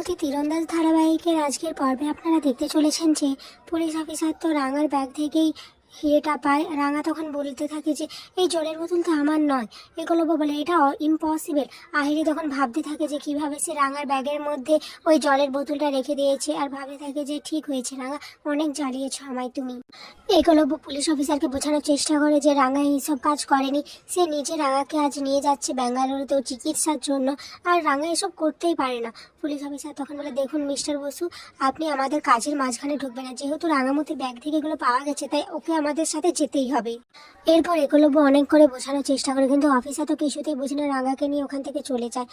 রাঙামতি তীরন্দাজ ধারাবাহিকের আজকের পর্বে আপনারা দেখতে চলেছেন যে পুলিশ অফিসার তো রাঙার ব্যাগ থেকেই হিরেটা পায়। রাঙা তখন বলতে থাকে যে এই জলের বোতল তো আমার নয়। এগুলো বলে এটা ইম্পসিবল। আহিরি তখন ভাবতে থাকে যে কিভাবে সে রাঙার ব্যাগের মধ্যে ওই জলের বোতলটা রেখে দিয়েছে, আর ভাবতে থাকে যে ঠিক হয়েছে রাঙা, অনেক জ্বালিয়েছ আমায় তুমি। একলব্য পুলিশ অফিসারকে বোঝানোর চেষ্টা করে যে রাঙা এইসব কাজ করেনি, সে নিজে রাঙাকে আজ নিয়ে যাচ্ছে বেঙ্গালুরুতেও চিকিৎসার জন্য, আর রাঙা এসব করতেই পারে না। পুলিশ অফিসার তখন বলে, দেখুন মিস্টার বসু, আপনি আমাদের কাজের মাঝখানে ঢুকবেন না, যেহেতু রাঙামতির ব্যাগ থেকে এগুলো পাওয়া গেছে তাই ওকে আমাদের সাথে যেতেই হবে। এরপর একলব্য অনেক করে বোঝানোর চেষ্টা করে, কিন্তু অফিসার তো কিছুতেই বোঝে না, রাঙাকে নিয়ে ওখান থেকে চলে যায়।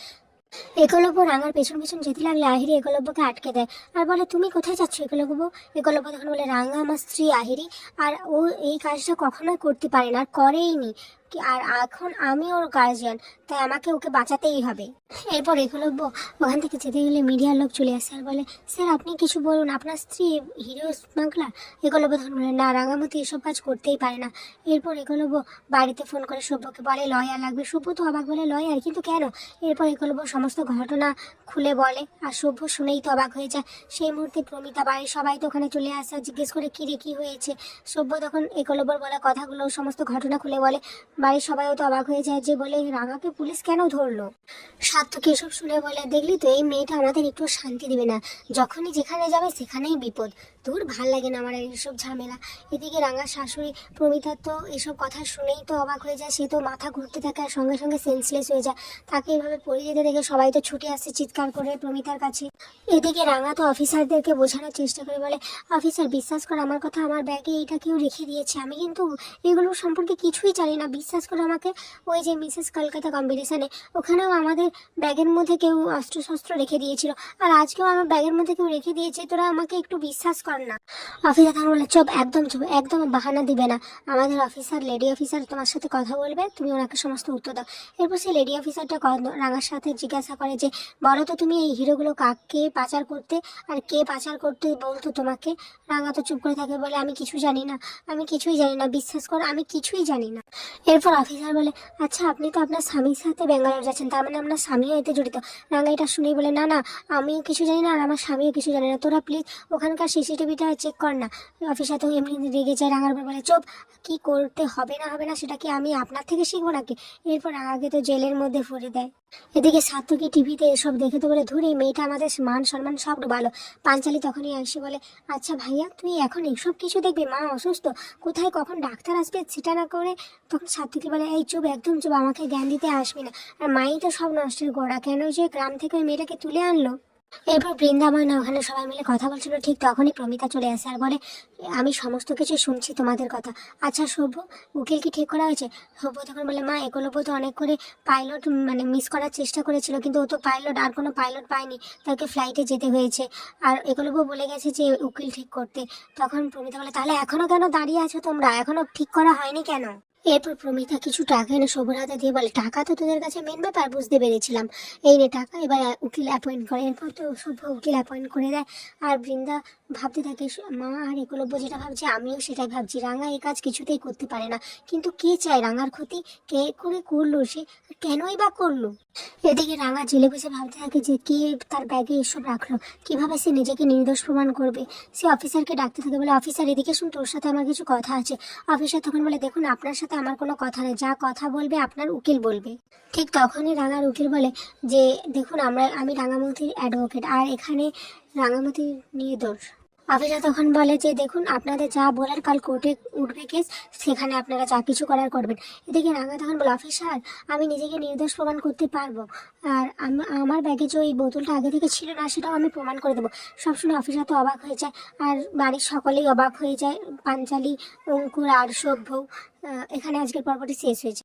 একলব্য রাঙার পেছন পেছন যেতে লাগলে আহিরি একলব্যকে আটকে দেয় আর বলে, তুমি কোথায় যাচ্ছ একলব্য? একলব্য তখন বলে, রাঙা আমার স্ত্রী আহিরি, আর ও এই কাজটা কখনোই করতে পারে না, আর করেইনি, আর এখন আমি ওর গার্জিয়ান, তাই আমাকে ওকে বাঁচাতেই হবে। এরপর একলব্য ওখান থেকে যেতে গেলে মিডিয়ার লোক চলে আসে আর বলে, স্যার আপনি কিছু বলুন, আপনার স্ত্রী হিরো স্মাগলার? একলব্য তখন বলে, না, রাঙামতি এসব কাজ করতেই পারে না। এরপর একলব্য বাড়িতে ফোন করে সভ্যকে বলে লয়ার লাগবে। সভ্য তো অবাক, বলে লয়ার, কিন্তু কেন? এরপর একলব্য সমস্ত ঘটনা খুলে বলে, আর সভ্য শুনেই তো অবাক হয়ে যায়। সেই মুহূর্তে প্রমিতা, বাড়ির সবাই তো ওখানে চলে আসে আর জিজ্ঞেস করে কি রে কি হয়েছে। সভ্য তখন একলব্যর বলা কথাগুলো সমস্ত ঘটনা খুলে বলে। বাড়ির সবাইও তো অবাক হয়ে যায়, যে বলে রাঙাকে পুলিশ কেন ধরলো? সার্থক এসব শুনে বলে, দেখলি তো এই মেয়েটা আমাদের একটু শান্তি দেবে না, যখনই যেখানে যাবে সেখানেই বিপদ। তোর ভাল লাগে না আমার এইসব ঝামেলা। এদিকে রাঙার শাশুড়ি প্রমিতার তো এসব কথা শুনেই তো অবাক হয়ে যায়, সে তো মাথা ঘুরতে থাকে আর সঙ্গে সঙ্গে সেন্সলেস হয়ে যায়। তাকে এইভাবে পড়ে যেতে দেখে সবাই তো ছুটে আসছে চিৎকার করে প্রমিতার কাছে। এদিকে রাঙা তো অফিসারদেরকে বোঝানোর চেষ্টা করে বলে, অফিসার বিশ্বাস করে আমার কথা, আমার ব্যাগে এটা কেউ রেখে দিয়েছে, আমি কিন্তু এগুলো সম্পর্কে কিছুই জানি না, বিশ্বাস করে আমাকে। ওই যে মিসেস কলকাতা কম্পিটিশনে ওখানেও আমাদের ব্যাগের মধ্যে কেউ অস্ত্রশস্ত্র রেখে দিয়েছিল, আর আজকেও আমার ব্যাগের মধ্যে কেউ রেখে দিয়েছে, তোরা আমাকে একটু বিশ্বাস কর না। অফিসার তখন বলে, চুপ, একদম চুপ, একদম বাহানা দিবে না, আমাদের অফিসার লেডি অফিসার তোমার সাথে কথা বলবে, তুমি ওনাকে সমস্ত উত্তর দাও। এরপর সেই লেডি অফিসারটা রাঙার সাথে জিজ্ঞাসা করে যে বলো তো তুমি এই হিরোগুলো কাকে পাচার করতে, আর কে পাচার করতে বলতো তোমাকে? রাঙা তো চুপ করে থাকে, বলে আমি কিছু জানি না, আমি কিছুই জানি না, বিশ্বাস কর আমি কিছুই জানি না। এরপর অফিসার বলে, আচ্ছা আপনি তো আপনার স্বামীর সাথে ব্যাঙ্গালোর যাচ্ছেন, তার মানে আপনার স্বামীও এতে জড়িত? রাঙা এটা শুনেই বলে, না না, আমিও কিছু জানি না আর আমার স্বামীও কিছু জানে না, তোরা প্লিজ ওখানকার সিসিটিভিটা চেক কর না। অফিসার তো এমনি রেগে যায়, রাঙার উপর বলে, চুপ, কি করতে হবে না হবে না সেটা কি আমি আপনার থেকে শিখবো নাকি? এরপর আগে তো জেলের মধ্যে ভরে দেয়। এদিকে সার্থকী টিভিতে এসব দেখে তো বলে, ধুর, এই মেয়েটা আমাদের মান সম্মান সব ডুবালো। পাঞ্চালি তখনই এসে বলে, আচ্ছা ভাইয়া তুই এখন এইসব কিছু দেখবি, মা অসুস্থ, কোথায় কখন ডাক্তার আসবে সেটা না করে। তখন সার্থকী বলে, এই চুপ, একদম চুপ, আমাকে জ্ঞান দিতে আসবি না, আর মাই তো সব নষ্টের গোড়া, কেন যে গ্রাম থেকে ওই মেয়েটাকে তুলে আনলো। এরপর বৃন্দাবন ওখানে সবাই মিলে কথা বলছিল, ঠিক তখনই প্রমিতা চলে আসে আর বলে, আমি সমস্ত কিছু শুনছি তোমাদের কথা। আচ্ছা সভ্য, উকিল কি ঠিক করা হয়েছে? সভ্য তখন বলে, মা একলব্য তো অনেক করে পাইলট মিস করার চেষ্টা করেছিল, কিন্তু ও তো পাইলট, আর কোনো পাইলট পায়নি, তাকে ফ্লাইটে যেতে হয়েছে, আর একলব্য বলে গেছে যে উকিল ঠিক করতে। তখন প্রমিতা বলে, তাহলে এখনো কেন দাঁড়িয়ে আছো তোমরা, এখনো ঠিক করা হয়নি কেন? এরপর প্রমিতা কিছু টাকা এনে সবুর হাতে দিয়ে বলে, টাকা তো তোদের কাছে মেন ব্যাপার, বুঝতে পেরেছিলাম, এই নে টাকা, এবার উকিল অ্যাপয়েন্ট করে। এরপর তো সভ্য উকিল অ্যাপয়েন্ট করে দেয়, আর বৃন্দা ভাবতে থাকে, মা আর একলব্য যেটা ভাবছে আমিও সেটাই ভাবছি, রাঙা এই কাজ কিছুতেই করতে পারে না, কিন্তু কে চায় রাঙার ক্ষতি, কে করে করলো সে, কেনই বা করলো? এদিকে রাঙা জেলে বসে ভাবতে থাকে যে কে তার ব্যাগে এসব রাখলো, কিভাবে সে নিজেকে নির্দোষ প্রমাণ করবে। সে অফিসারকে ডাকতে থাকে, বলে, অফিসার এদিকে শুন, তোর সাথে আমার কিছু কথা আছে। অফিসার তখন বলে, দেখুন আপনার সাথে আমার কোনো কথা নেই, যা কথা বলবে আপনার উকিল বলবে। ঠিক তখনই রাঙার উকিল বলে যে, দেখুন আমি রাঙামতির অ্যাডভোকেট, আর এখানে রাঙামতি নির্দোষ। অফিসার তখন বলে যে, দেখুন আপনাদের যা বলার, কাল কোর্টে উঠবে কেস, সেখানে আপনারা যা কিছু করার করবেন। এদিকে রাঙা তখন বলে, অফিসার আমি নিজেকে নির্দোষ প্রমাণ করতে পারবো, আর আমার ব্যাগে যে ওই বোতলটা আগে থেকে ছিল না সেটাও আমি প্রমাণ করে দেবো। সব শুনে অফিসার তো অবাক হয়ে যায়, আর বাড়ির সকলেই অবাক হয়ে যায়, পাঞ্চালি, অঙ্কুর আর সভ্য। এখানে আজকের পর্বটি শেষ হয়েছে।